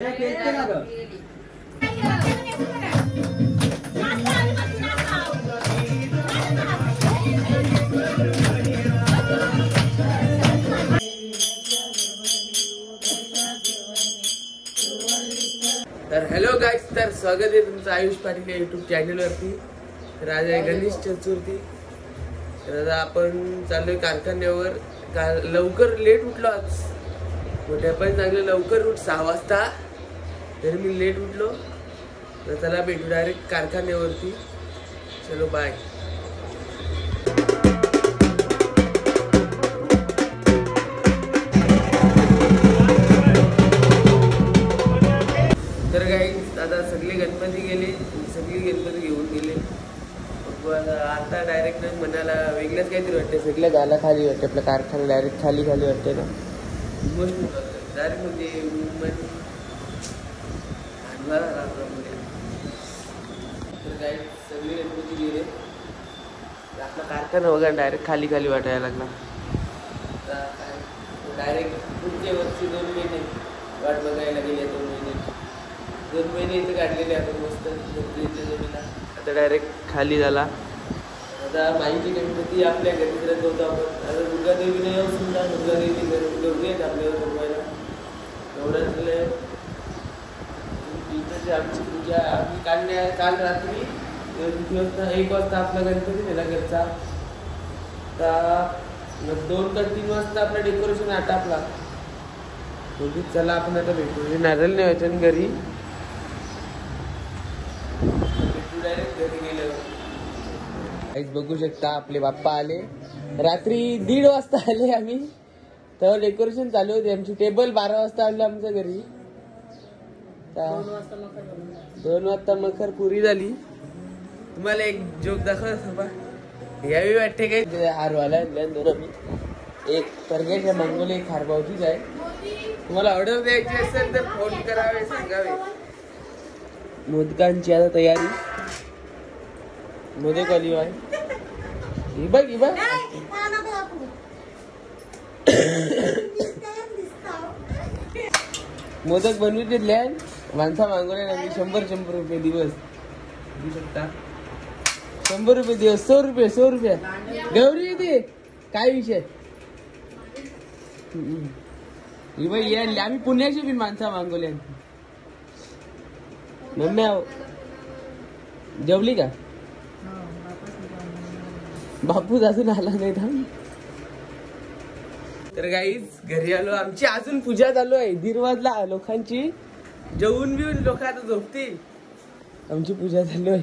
तर hello guys, तर स्वागत आहे तुमचं आयुष पाटील या यूट्यूब चॅनलवरती। तर आज आहे गणेश चतुर्थी। तर आता आपण चाललोय कारखान्यावर। लवकर लेट उठलो आज, मोठ्या पण चांगलं लवकर उठ 6 वाजता, तरी मी लेट उठलो। तर चला भेटू डायरेक्ट कारखान्यावरती। चलो बाय। तर गाईस आता सगळे गणपती गेले, सगळे गणपती घेऊन गेले। आता डायरेक्ट मनाला वेगळंच काहीतरी वाटते, सगळं झाला खाली वाटते, आपला कारखाना डायरेक्ट खाली वाटते ना। डायरेक्ट म्हणजे तर गाईस सगळे गणपती गेले, आपला कारखाना बघा डायरेक्ट खाली वाटायला लागला। डायरेक्ट पुढच्या वर्षी 2 महिने वाट बघायला गेले। 2 महिने इथे काढलेले आपण मस्त जमिनीला। आता डायरेक्ट खाली झाला। आता माहिती गणपती आपल्या घरी करत होतो आपण। आता दुर्गादेवीला येऊ सुद्धा, दुर्गादेवी गौरी आहेत आपल्यावर बनवायला। एवढं इथं आमची पूजा आम्ही काल रात्री 1 वाजता आपला गणपती नेला घरचा। आता 2 का 3 वाजता आपलं डेकोरेशन आटापला। चला आपण आता भेटू, नारळ नेवायचं घरी। बघू शकता आपले बाप्पा आले, रात्री 1:30 वाजता आले आम्ही, तेव्हा डेकोरेशन चालू होते। आमची टेबल 12 वाजता आले आमच्या घरी। 2 वाजता मखर पुरी झाली। तुम्हाला एक जोक दाखव यावी वाटते काय, हारवाला दोन एक परगेच्या मंगोली, एक हारभावचीच आहे। तुम्हाला ऑर्डर द्यायची असेल तर फोन करावे, सांगावे। मोदकांची आता तयारी, मोदक वाली आहे ही बघ मोदक बनवून दिले माणसा मागवले ना मी 100 रुपये दिवस देऊ शकता। 100 रुपये दिवस, 100 रुपये गौरी येते काय विषय। ही बाई आम्ही पुण्याची बी माणसा मागवले। मम्मी जेवली का? बापू अजून आला नाही थांब। तर गाईज घरी आलो, आमची अजून पूजा चालू आहे। 1:30 वाजला, लोकांची जेवून बिवून लोक आता झोपतील, आमची पूजा चालू आहे।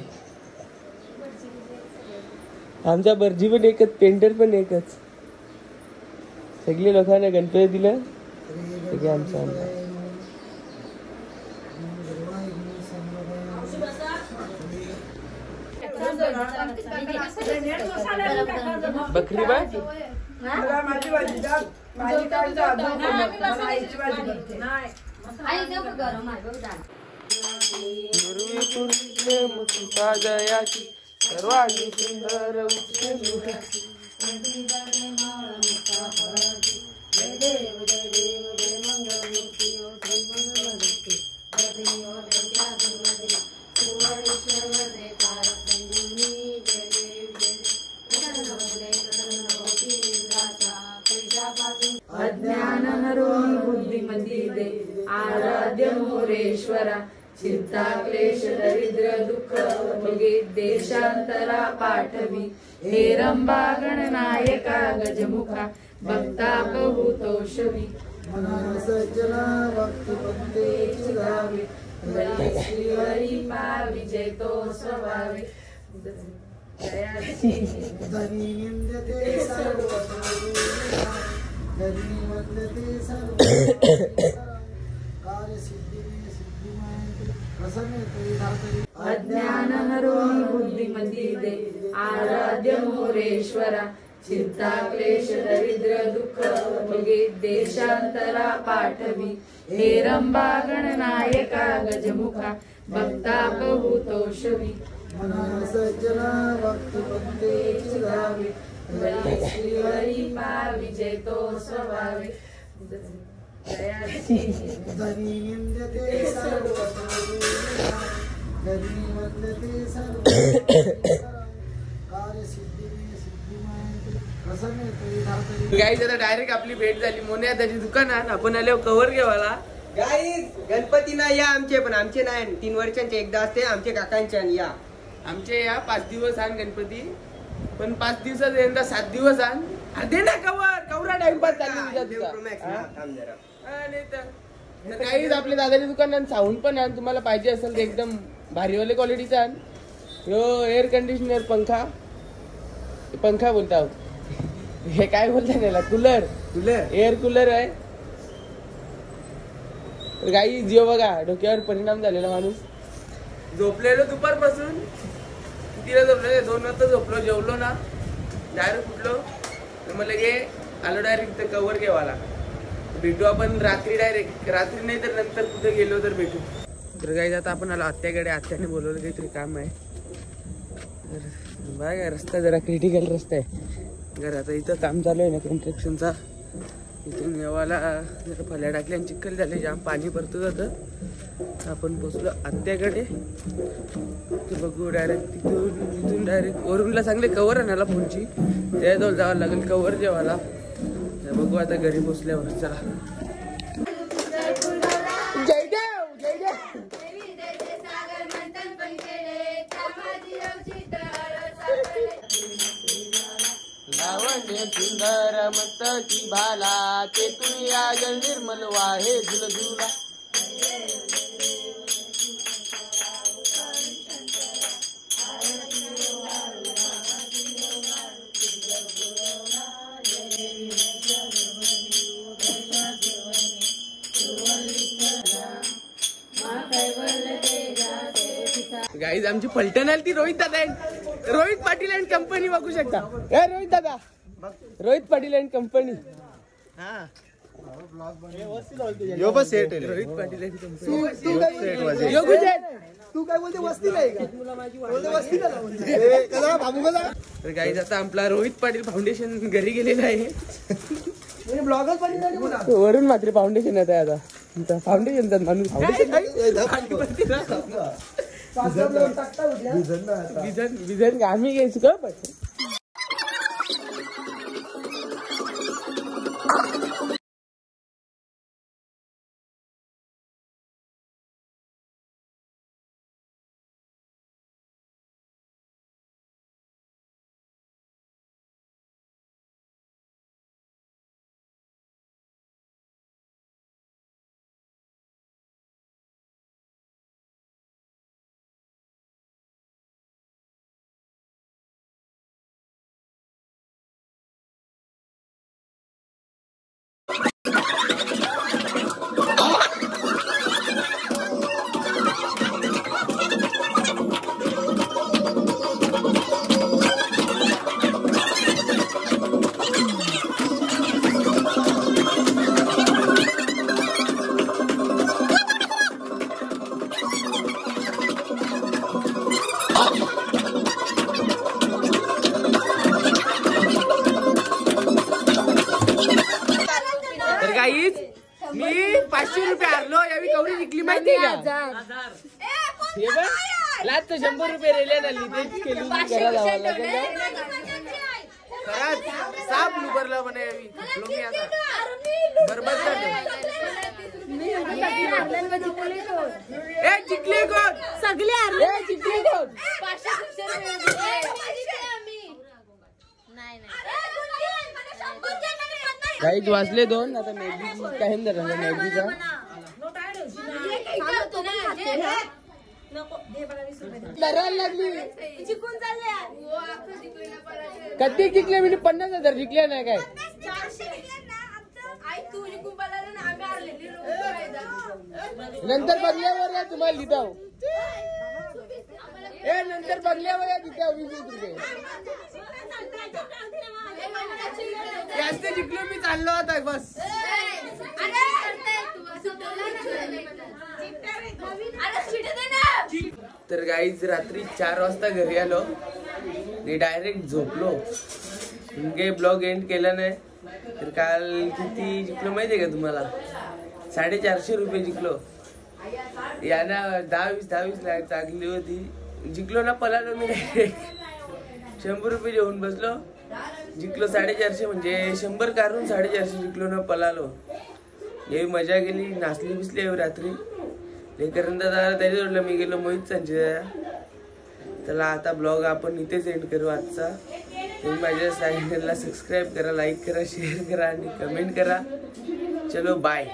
आमचा बर्जी पण एकच, पेंटर पण एकच, सगळे लोकांना गणपती दिलं सगळे आमचं। बकरी भाजी सर्वांगी सुंदर अज्ञानहरो बुद्धिमती दे आराध्य मोरेश्वरा। चिंता क्लेश दरिद्र दुःख भोगे देशांतरा पाठवी। हेरंबा गणनायका गजमुखा भक्ता बहुतोषवी। सज्जना भक्तिपंते चिरावे श्रीहरी पा विजय तो स्वभावे। धनी निंदते सर्व अज्ञानहरो बुद्धिमती दे आराध्य मोरेश्वरा। चिंता क्लेश दरिद्र दुःख भोगे देशांतरा पाठवी। हेरंबा गणनायका गजमुखा भक्ता बहुतोषवी। सज्जना भक्तिपंते चिरावे श्रीहरी पा विजय तो स्वभावे। गाईज आता डायरेक्ट आपली भेट झाली मोन्या त्याची दुकानात. आपण आलो कव्हर घेवायला. गाईज गणपती ना या आमचे, पण आमचे नाही 3 वर्षांचे एकदा असते. आमचे काकांचे या आमचे या 5 दिवस आण गणपती, पण 5 दिवसात यंदा 7 दिवस आण. दे ना कव्हर. कवरा टाइमपास चालू काहीच. आपल्या दादाच्या दुकानात साऊंड पण आण, तुम्हाला पाहिजे असेल तर एकदम भारीवाले क्वालिटीचा आण. यो एअर कंडिशनर पंखा बोलता हे काय बोलता त्याला, कूलर एअर कूलर आहे. गाई जिओ बघा डोक्यावर परिणाम झालेला. माणूस झोपलेलो दुपारपासून. कितीला झोपलो? 2 वाजता झोपलो. जेवलो ना डायरेक्ट उठलो तर मला लगे आलो डायरेक्ट कव्हर घेवाला. भेटू आपण रात्री, डायरेक्ट रात्री नाही तर नंतर कुठे गेलो तर भेटू. तर गाईज आता आपण आलो आत्याकडे. आत्याने बोलवलं काहीतरी काम आहे. तर बघा रस्ता जरा क्रिटिकल रस्ता आहे घरात. इथं काम चालू आहे ना कन्स्ट्रक्शनचा. इथून येवाला जरा फल्या टाकल्या आणि चिखल झाले, जाम पाणी भरतं जातं. आपण पोचलो आत्याकडे. ते बघू डायरेक्ट तिथून डायरेक्ट वरूनला चांगले कवर आणायला फोनची, त्याजवळ जावं लागेल कवर जेवायला. बघू आता घरी पोचल्यावर. चला लावण्य सुंदर मस्तकी भाला, ते तुम्ही राज निर्मल वाहे झुलझुला. गाईज आमची पलटण आली ती रोहित दादा, रोहित पाटील अँड कंपनी बघू शकता. रोहित दादा, Rohit Patil and company. Rohit Patil and company. तू काय बोलते वस्तीला आहे का? तर गाईज आता आपला रोहित पाटील फाउंडेशन घरी गेलेला आहे. वरून मात्र फाउंडेशन येत आहे आता. फाउंडेशनचा माणूस विजन आम्ही घ्यायचो का पण. मी 500 रुपये हारलो. यावी कवडी जिंकली माहिती का? हे बघ लास्ट 100 रुपये रेल्वे झाली. तेच केली घरा जावं लागेल. खरंच साप लुबरला म्हणे यावी. मी आता बरबाद झालो. जिंकले कोण? सगळे जिंकले कोण? काही वाजले 2. आता मॅगीची काही झालं मॅगीचा. लागली कधी जिंकले? मी 50,000 जिंकले नाही काय. नंतर बदल्यावर तुम्हाला लिहिता. नंतर बदल्यावर या तिथे 20 रुपये. जास्त जिंकलो मी. चाललो होता बस. तर गाईज रात्री 4 वाजता घरी आलो. मी डायरेक्ट झोपलो. ब्लॉग एंड केला नाही. तर काल किती जिंकलो माहितीये का तुम्हाला? 450 रुपये जिंकलो. याना 10-20 लाख चांगली होती. जिंकलो ना, पळालो मी 100 रुपये जेवून बसलो. जिंकलो 450, म्हणजे 100 काढून 450 जिंकलो ना, पळालो. हे मजा गेली, नाचली बिसली रात्री. लेकरन दादा त्याच्याजवळ मी गेलो मोहित संजय. चला आता ब्लॉग आपण इथेच एंड करू आजचा. तुम्ही माझ्या चॅनलला सबस्क्राईब करा, लाईक करा, शेअर करा आणि कमेंट करा. चलो बाय.